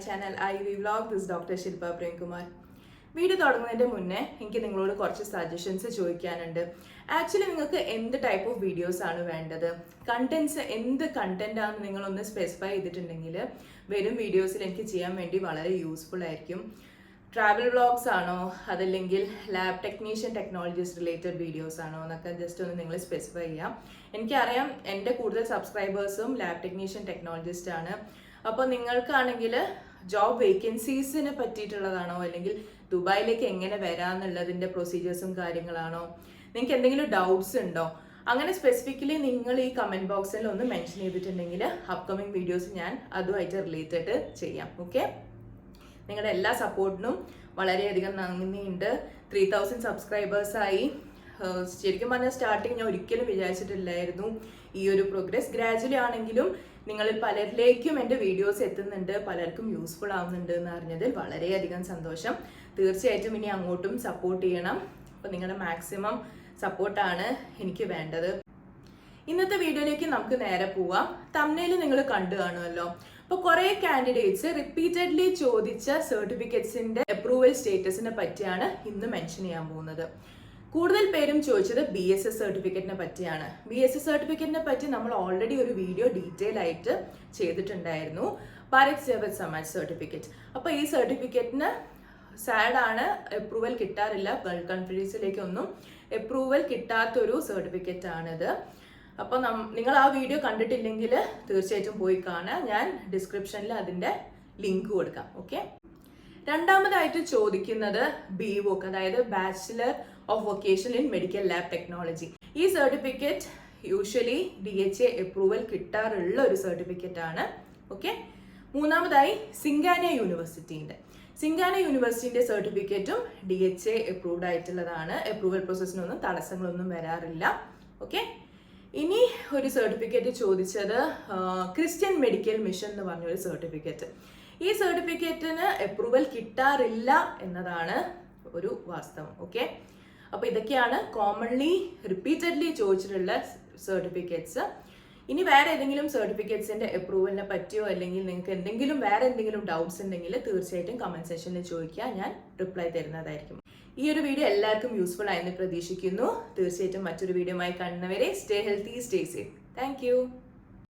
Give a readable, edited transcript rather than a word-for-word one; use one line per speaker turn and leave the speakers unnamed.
channel IV Vlog. This is Dr. Shilpa Prem Kumar. Video തുടങ്ങുന്നതിന്റെ മുന്നേ എനിക്ക് നിങ്ങളോട് കുറച്ച് സജഷൻസ് ചോദിക്കാനുണ്ട്. ആക്ച്വലി നിങ്ങൾക്ക് എന്ത് ടൈപ്പ് ഓഫ് വീഡിയോസ് ആണ് വേണ്ടത്, കണ്ടന്റ്സ് എന്ത് കണ്ടന്റ് ആണെന്ന് നിങ്ങളൊന്ന് സ്പെസിഫൈ ചെയ്തിട്ടുണ്ടെങ്കിൽ വരും വീഡിയോസിൽ എനിക്ക് ചെയ്യാൻ വേണ്ടി വളരെ യൂസ്ഫുൾ ആയിരിക്കും. ട്രാവൽ വ്ളോഗ്സ് ആണോ അതല്ലെങ്കിൽ lab technician technologies related videos ആണോ എന്നൊക്കെ ജസ്റ്റ് ഒന്ന് നിങ്ങൾ സ്പെസിഫൈ ചെയ്യാം. എനിക്കറിയാം എൻ്റെ കൂടുതൽ സബ്സ്ക്രൈബേഴ്സും ലാബ് ടെക്നീഷ്യൻ ടെക്നോളജിസ്റ്റ് ആണ്. അപ്പോൾ നിങ്ങൾക്കാണെങ്കിൽ ജോബ് വേക്കൻസീസിനെ പറ്റിയിട്ടുള്ളതാണോ അല്ലെങ്കിൽ ദുബായിലേക്ക് എങ്ങനെ വരാമെന്നുള്ളതിൻ്റെ പ്രൊസീജിയേഴ്സും കാര്യങ്ങളാണോ, നിങ്ങൾക്ക് എന്തെങ്കിലും ഡൗട്ട്സ് ഉണ്ടോ, അങ്ങനെ സ്പെസിഫിക്കലി നിങ്ങൾ ഈ കമൻറ്റ് ബോക്സിൽ ഒന്ന് മെൻഷൻ ചെയ്തിട്ടുണ്ടെങ്കിൽ അപ്കമിങ് വീഡിയോസ് ഞാൻ അതുമായിട്ട് റിലേറ്റഡ് ചെയ്യാം. ഓക്കെ, നിങ്ങളുടെ എല്ലാ സപ്പോർട്ടിനും വളരെയധികം നന്ദിയുണ്ട്. 3000 സബ്സ്ക്രൈബേഴ്സായി. ശരിക്കും പറഞ്ഞാൽ സ്റ്റാർട്ടിങ് ഞാൻ ഒരിക്കലും വിചാരിച്ചിട്ടില്ലായിരുന്നു ഈ ഒരു പ്രോഗ്രസ്. ഗ്രാജുവലി ആണെങ്കിലും നിങ്ങളിൽ പലരിലേക്കും എൻ്റെ വീഡിയോസ് എത്തുന്നുണ്ട്, പലർക്കും യൂസ്ഫുൾ ആവുന്നുണ്ട് എന്ന് അറിഞ്ഞതിൽ വളരെയധികം സന്തോഷം. തീർച്ചയായിട്ടും ഇനി അങ്ങോട്ടും സപ്പോർട്ട് ചെയ്യണം. അപ്പോൾ നിങ്ങളുടെ മാക്സിമം സപ്പോർട്ടാണ് എനിക്ക് വേണ്ടത്. ഇന്നത്തെ വീഡിയോയിലേക്ക് നമുക്ക് നേരെ പോവാം. തംബ്നെയിൽ നിങ്ങൾ കണ്ടു കാണുമല്ലോ. അപ്പോൾ കുറേ കാൻഡിഡേറ്റ്സ് റിപ്പീറ്റഡ്ലി ചോദിച്ച സർട്ടിഫിക്കറ്റ്സിൻ്റെ അപ്രൂവൽ സ്റ്റേറ്റസിനെ പറ്റിയാണ് ഇന്ന് മെൻഷൻ ചെയ്യാൻ പോകുന്നത്. കൂടുതൽ പേരും ചോദിച്ചത് BSS സർട്ടിഫിക്കറ്റിനെ പറ്റിയാണ്. BSS സർട്ടിഫിക്കറ്റിനെ പറ്റി നമ്മൾ ഓൾറെഡി ഒരു വീഡിയോ ഡീറ്റെയിൽ ആയിട്ട് ചെയ്തിട്ടുണ്ടായിരുന്നു, ഭാരത് സേവത് സമാജ് സർട്ടിഫിക്കറ്റ്. അപ്പോൾ ഈ സർട്ടിഫിക്കറ്റിന് സാഡാണ്, അപ്രൂവൽ കിട്ടാറില്ല. ഗൾഫ് കൺട്രീസിലേക്കൊന്നും അപ്രൂവൽ കിട്ടാത്തൊരു സർട്ടിഫിക്കറ്റ് ആണിത്. അപ്പോൾ നിങ്ങൾ ആ വീഡിയോ കണ്ടിട്ടില്ലെങ്കിൽ തീർച്ചയായിട്ടും പോയി കാണാം. ഞാൻ ഡിസ്ക്രിപ്ഷനിൽ അതിൻ്റെ ലിങ്ക് കൊടുക്കാം. ഓക്കെ, രണ്ടാമതായിട്ട് ചോദിക്കുന്നത് BVOC, അതായത് bachelor of vocation in medical lab technology. ഈ സർട്ടിഫിക്കറ്റ് യൂഷ്വലി DHA അപ്രൂവൽ കിട്ടാറുള്ള ഒരു സർട്ടിഫിക്കറ്റ് ആണ്. ഓക്കെ, മൂന്നാമതായി സിംഗാന യൂണിവേഴ്സിറ്റിൻ്റെ സർട്ടിഫിക്കറ്റും DHA അപ്രൂവ്ഡ് ആയിട്ടുള്ളതാണ്. അപ്രൂവൽ പ്രോസസ്സിനൊന്നും തടസ്സങ്ങളൊന്നും വരാറില്ല. ഓക്കെ, ഇനി ഒരു സർട്ടിഫിക്കറ്റ് ചോദിച്ചത് ക്രിസ്ത്യൻ മെഡിക്കൽ മിഷൻ എന്ന് പറഞ്ഞൊരു സർട്ടിഫിക്കറ്റ്. ഈ സർട്ടിഫിക്കറ്റിന് അപ്രൂവൽ കിട്ടാറില്ല എന്നതാണ് ഒരു വാസ്തവം. ഓക്കെ, അപ്പോൾ ഇതൊക്കെയാണ് കോമൺലി റിപ്പീറ്റഡ്ലി ചോദിച്ചിട്ടുള്ള സർട്ടിഫിക്കറ്റ്സ്. ഇനി വേറെ ഏതെങ്കിലും സർട്ടിഫിക്കറ്റ്സിൻ്റെ അപ്രൂവലിനെ പറ്റിയോ അല്ലെങ്കിൽ നിങ്ങൾക്ക് എന്തെങ്കിലും വേറെ എന്തെങ്കിലും ഡൗട്ട്സ് ഉണ്ടെങ്കിൽ തീർച്ചയായിട്ടും കമൻറ്റ് സെക്ഷനിൽ ചോദിക്കുക, ഞാൻ റിപ്ലൈ തരുന്നതായിരിക്കും. ഈ ഒരു വീഡിയോ എല്ലാവർക്കും യൂസ്ഫുൾ ആയെന്ന് പ്രതീക്ഷിക്കുന്നു. തീർച്ചയായിട്ടും മറ്റൊരു വീഡിയോയുമായി കാണുന്നവരെ stay healthy, stay safe. Thank